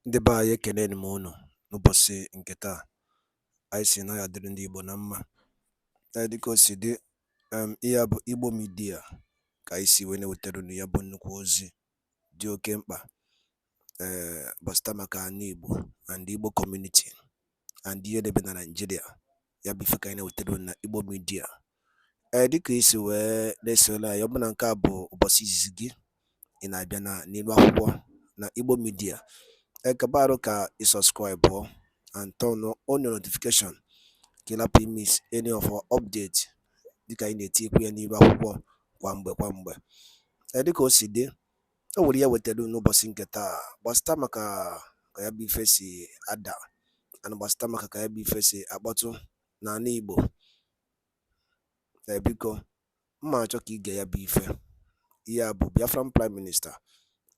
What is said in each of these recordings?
Ndị be anyị ekeneni m unu n'ụbọchị nke taa. Anyị sị na ya dịrị ndị Igbo na mma. Dịka o si dị, ihe a bụ Igbo Media ka anyị si wee na-ewetara unu ya bụ nnukwu ozi dị oke mkpa gbasata maka ana Igbo and Igbo community and ihe debe na Nigeria. Ya bụ ife ka anyị na-ewetara unu na Igbo Media. Dịka isi wee na-esole anyị, ọ bụ na nke a bụ ụbọchị izizi gị ị na-abịa n'ilu akwụkwọ na Igbo Media, kabaru ka subscribe and turn on your notification ka ị lapụ miss any of our update dịka anyị na-etikwu ya n'ilu akwụkwọ kwa mgbe. Dịka o si dị, o nwere ya wetara n'ụbọchị nke taa gbasata maka ka ya bụ ife si ada and gbasata maka ka ya bụ ife si akpọtụ n'ala Igbo. Biko mma achọ ka ige ya bụ ife. Ihe a bụ Biafran Prime Minister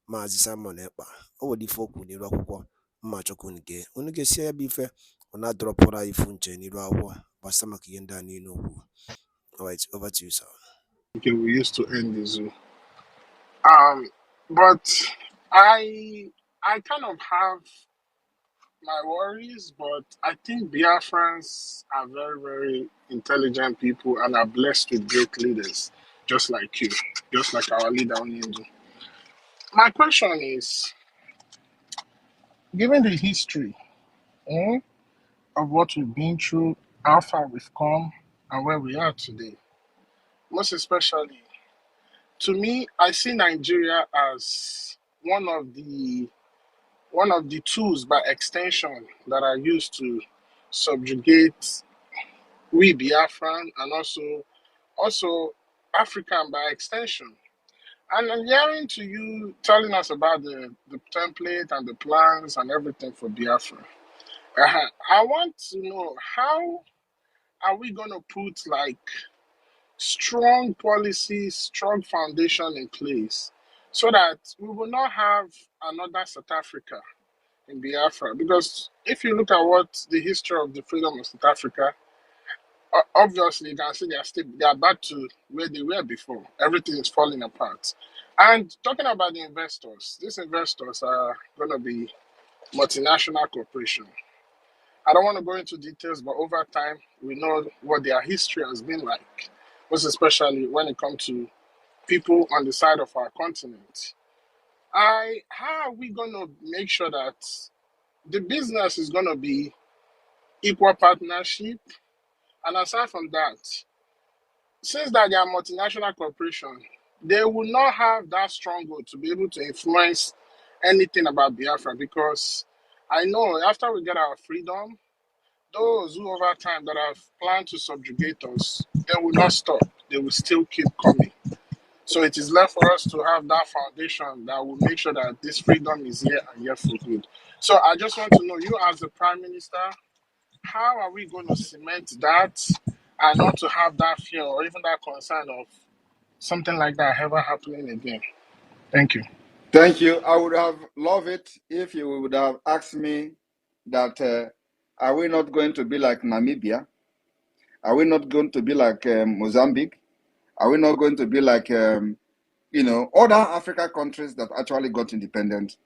MAZI Simon Ekpa. O nwere ife okwu n'ilu akwụkwọ mma achọ ka unu ga-esi ya bụ ife ọ na-adọrọpụrụ anyị ifu nche n'ilu akwụkwọ gbasata maka ihe ndị a niile okwu. Alright, over to you, sir. Okay, we used to end the zoo. But I kind of have my worries, but I think Biafrans are very, very intelligent people and are blessed with great leaders, just like you, just like our leader Onyendu. My question is, given the history of what we've been through, how far we've come, and where we are today, most especially, to me, I see Nigeria as one of the tools by extension that are used to subjugate we Biafran and also African by extension. And I'm hearing to you telling us about the template and the plans and everything for Biafra. I want to know, how are we going to put like strong policies, strong foundation in place so that we will not have another South Africa in Biafra? Because if you look at what the history of the freedom of South Africa, obviously you can see they are back to where they were before. Everything is falling apart. And talking about the investors, these investors are going to be multinational corporations. I don't want to go into details, but over time, we know what their history has been like, most especially when it comes to people on the side of our continent. How are we going to make sure that the business is going to be equal partnership? And aside from that, since that they are multinational corporations, they will not have that stronghold to be able to influence anything about Biafra, because I know after we get our freedom, those who over time that have planned to subjugate us, they will not stop. They will still keep coming. So it is left for us to have that foundation that will make sure that this freedom is here and here for good. So I just want to know, you as the Prime Minister, how are we going to cement that and not to have that fear or even that concern of something like that ever happening again? Thank you. Thank you. I would have loved it if you would have asked me that, are we not going to be like Namibia? Are we not going to be like Mozambique? Are we not going to be like, other African countries that actually got independent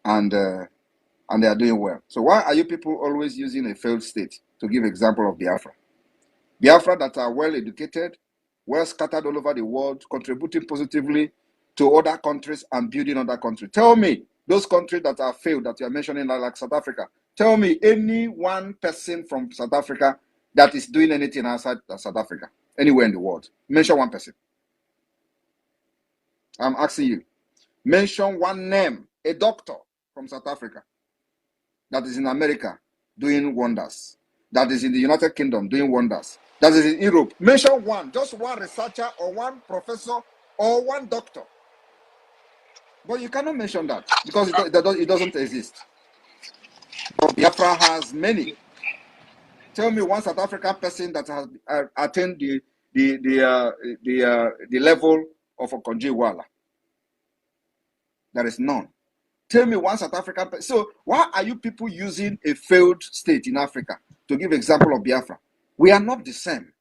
and they are doing well? So why are you people always using a failed state to give example of Biafra? Biafra that are well educated, well scattered all over the world, contributing positively to other countries and building other countries. Tell me, those countries that are failed that you are mentioning, like South Africa, tell me any one person from South Africa that is doing anything outside South Africa, anywhere in the world. Mention one person. I'm asking you. Mention one name, a doctor from South Africa that is in America doing wonders, that is in the United Kingdom doing wonders, that is in Europe. Mention one, just one researcher or one professor or one doctor. But you cannot mention that because it doesn't exist. But Biafra has many. Tell me one South African person that has attained the level of Okonjo-Iweala. There is none. Tell me one South African person. So why are you people using a failed state in Africa to give example of Biafra? We are not the same.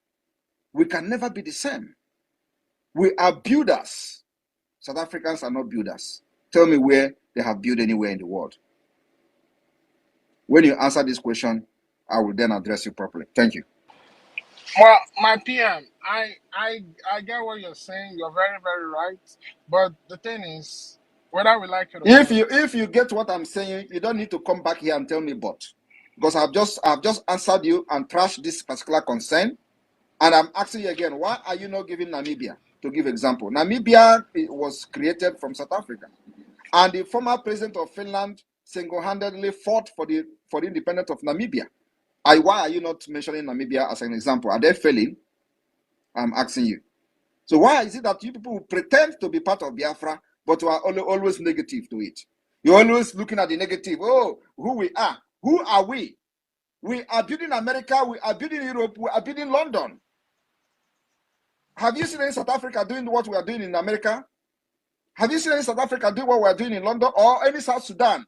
We can never be the same. We are builders. South Africans are not builders. Tell me where they have built anywhere in the world. When you answer this question, I will then address you properly. Thank you. Well, my PM, I get what you're saying. You're very, very right. But the thing is, whether we like it or not, If you get what I'm saying, you don't need to come back here and tell me but, because I've just answered you and trashed this particular concern, and I'm asking you again, why are you not giving Namibia? To give example, Namibia was created from South Africa, and the former president of Finland single-handedly fought for the independence of Namibia. Why are you not mentioning Namibia as an example? Are they failing? I'm asking you. So why is it that you people pretend to be part of Biafra, but you are always negative to it? You're always looking at the negative. Oh, who we are. Who are we? We are building America. We are building Europe. We are building London. Have you seen any South Africa doing what we are doing in America? Have you seen any South Africa doing what we are doing in London, or any South Sudan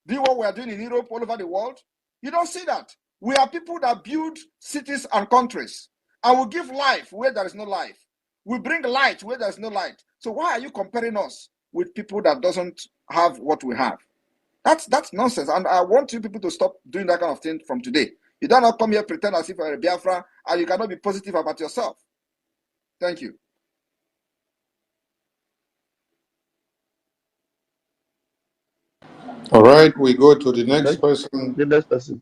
doing what we are doing in Europe, all over the world? You don't see that. We are people that build cities and countries, and we give life where there is no life. We bring light where there is no light. So why are you comparing us with people that doesn't have what we have? That's nonsense. And I want you people to stop doing that kind of thing from today. You don't not come here pretend as if you're a Biafra and you cannot be positive about yourself. Thank you. All right, we go to the next person. The next person.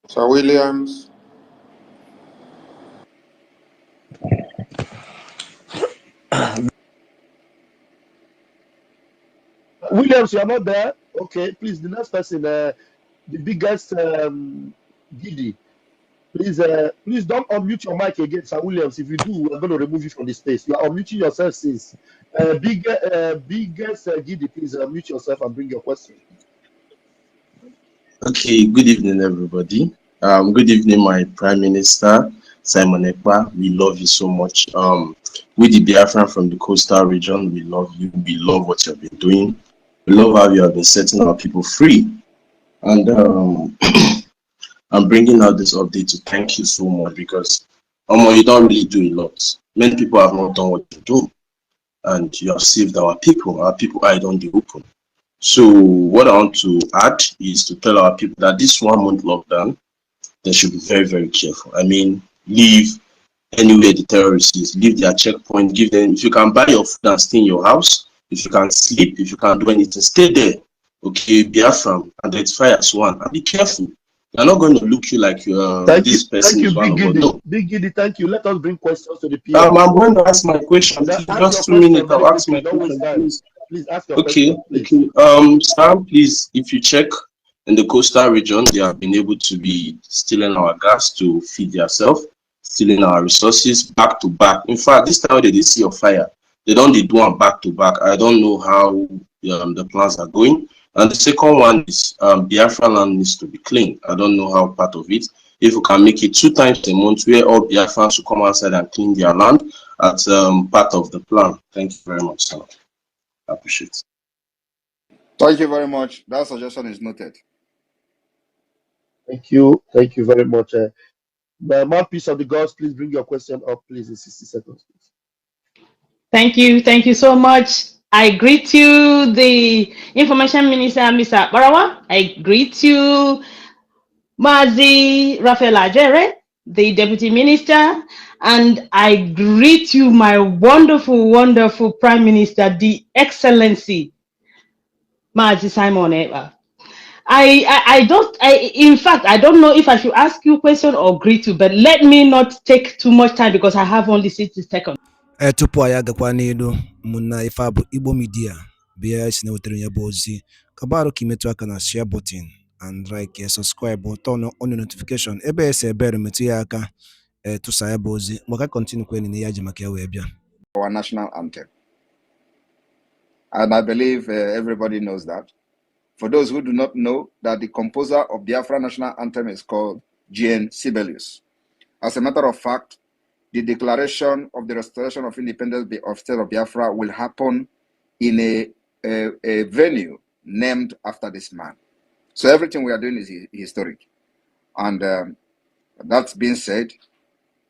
Sir Williams. Williams, you are not there. Okay, please. The next person, the biggest Giddy. Please, please don't unmute your mic again, Sir Williams. If you do, we're going to remove you from the space. You are unmuting yourself since. Biggest Giddy, please unmute yourself and bring your question. Okay, good evening, everybody. Good evening, my Prime Minister, Simon Ekpa. We love you so much. We the Biafran from the coastal region, we love you. We love what you've been doing. We love how you have been setting our people free. And I'm bringing out this update to thank you so much, because you don't really do a lot. Many people have not done what you do, and you have saved our people. Our people are on the open. So what I want to add is to tell our people that this 1 month lockdown, they should be very, very careful. I mean, leave anywhere the terrorists is, leave their checkpoint, give them, if you can buy your food and stay in your house, if you can sleep, if you can do anything, stay there. Okay, Biafra, identify as one, and be careful. They're not going to look you like this person is one of us. No. Big Giddy, thank you. Let us bring questions to the PM. I'm going to ask my question. Just 2 minutes. I'll ask my question, please. Please ask your question. Please. Okay. Sam, please, if you check in the coastal region, they have been able to be stealing our gas to feed themselves, stealing our resources back to back. In fact, this time they see a fire, they don't do one back to back. I don't know how the plans are going. And the second one is Biafra land needs to be clean. I don't know how part of it. If we can make it 2 times a month where all Biafrans will come outside and clean their land, that's part of the plan. Thank you very much, sir. I appreciate it. Thank you very much. That suggestion is noted. Thank you. Thank you very much. The mouthpiece of the gods, please bring your question up, please, in 60 seconds. Please. Thank you. Thank you so much. I greet you, the Information Minister, Mr. Barawa. I greet you, MAZI Raphael Ajere, the Deputy Minister. And I greet you, my wonderful, wonderful Prime Minister, the Excellency, MAZI Simon Ekpa. In fact, I don't know if I should ask you a question or greet you, but let me not take too much time because I have only 60 seconds. Tupu anyị agakwa n'elu, ụmụnna ife a bụ Igbo Media bịa isi na-wetara ya bụ ozi kabarụ ka imetụ aka na share button and like subscribe turn on notification ebe ese ebere metụ ya aka tụsa ya bụ ozi maka continue kweni na ya ji maka ya wee bịa. Our national anthem, and I believe everybody knows that. For those who do not know, that the composer of Biafra national anthem is called Jean Sibelius. As a matter of fact, the declaration of the restoration of independence of state of Biafra will happen in a venue named after this man. So everything we are doing is historic. And that's being said,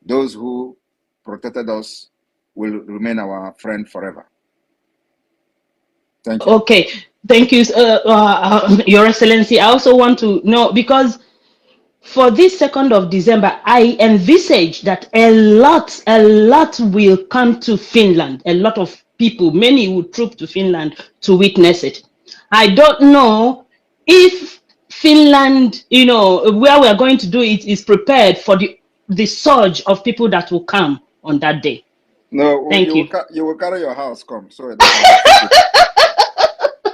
those who protected us will remain our friend forever. Thank you. Okay. Thank you, Your Excellency. I also want to know, because for this 2nd of December, I envisage that a lot will come to Finland. A lot of people, many will troop to Finland to witness it. I don't know if Finland, where we are going to do it, is prepared for the surge of people that will come on that day. No, Thank you. you will carry your house come, so it doesn't affect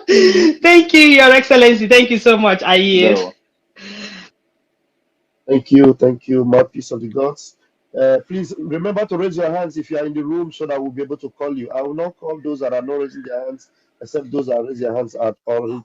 it. Thank you, Your Excellency. Thank you so much. I yield. No. Thank you, mouthpiece of the gods. Please remember to raise your hands if you are in the room so that we'll be able to call you. I will not call those that are not raising their hands, except those that raise their hands are already